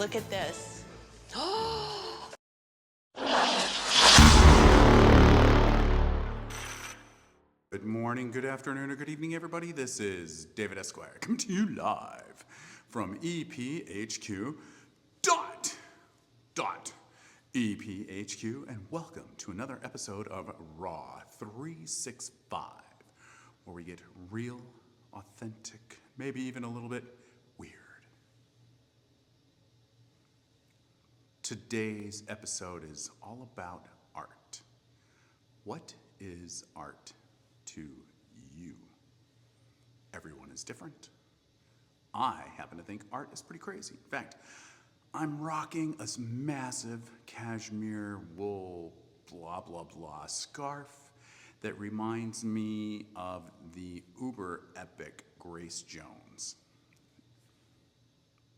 look at this. Good morning, good afternoon, or good evening, everybody. This is David Esquire coming to you live from EPHQ EPHQ, and welcome to another episode of Raw 365, where we get real, authentic, maybe even a little bit weird. Today's episode is all about art. What is art to you? Everyone is different. I happen to think art is pretty crazy. In fact, I'm rocking a massive cashmere wool blah blah blah scarf that reminds me of the uber epic Grace Jones.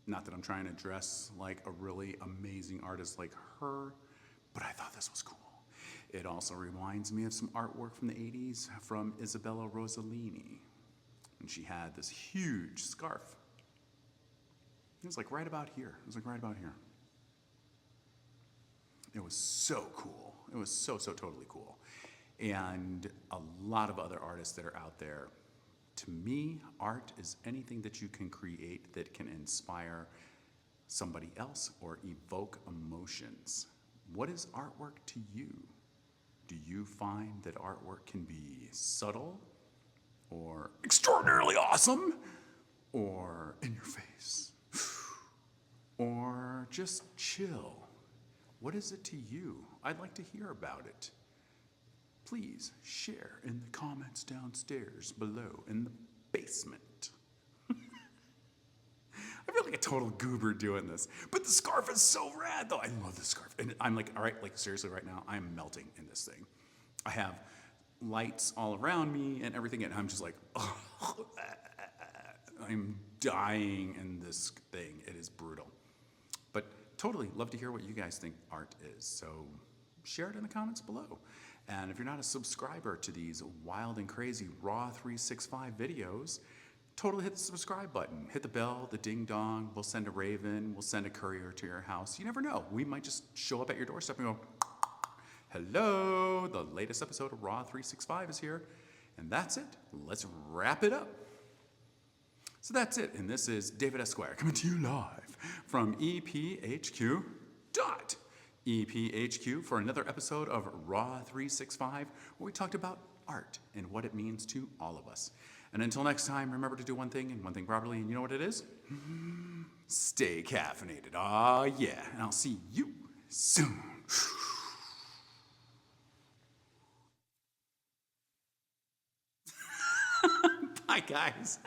Not that I'm trying to dress like a really amazing artist like her, but I thought this was cool. It also reminds me of some artwork from the 80s from Isabella Rossellini. And she had this huge scarf. It was like right about here. It was so cool. It was so totally cool. And a lot of other artists that are out there. To me, art is anything that you can create that can inspire somebody else or evoke emotions. What is artwork to you? Do you find that artwork can be subtle or extraordinarily awesome or in your face or just chill? What is it to you? I'd like to hear about it. Please share in the comments downstairs below in the basement. I feel like a total goober doing this, but the scarf is so rad though. I love this scarf. And I'm like, all right, like seriously right now, I'm melting in this thing. I have lights all around me and everything, and I'm just like, oh, I'm dying in this thing. It is brutal. But totally love to hear what you guys think art is. So share it in the comments below. And if you're not a subscriber to these wild and crazy Raw 365 videos, totally hit the subscribe button. Hit the bell, the ding dong. We'll send a raven. We'll send a courier to your house. You never know. We might just show up at your doorstep and go, hello, the latest episode of Raw 365 is here. And that's it. Let's wrap it up. So that's it. And this is David Esquire coming to you live from EPHQ for another episode of Raw 365, where we talked about art and what it means to all of us. And until next time, remember to do one thing and one thing properly, and you know what it is? Stay caffeinated. Ah, yeah. And I'll see you soon. Bye, guys.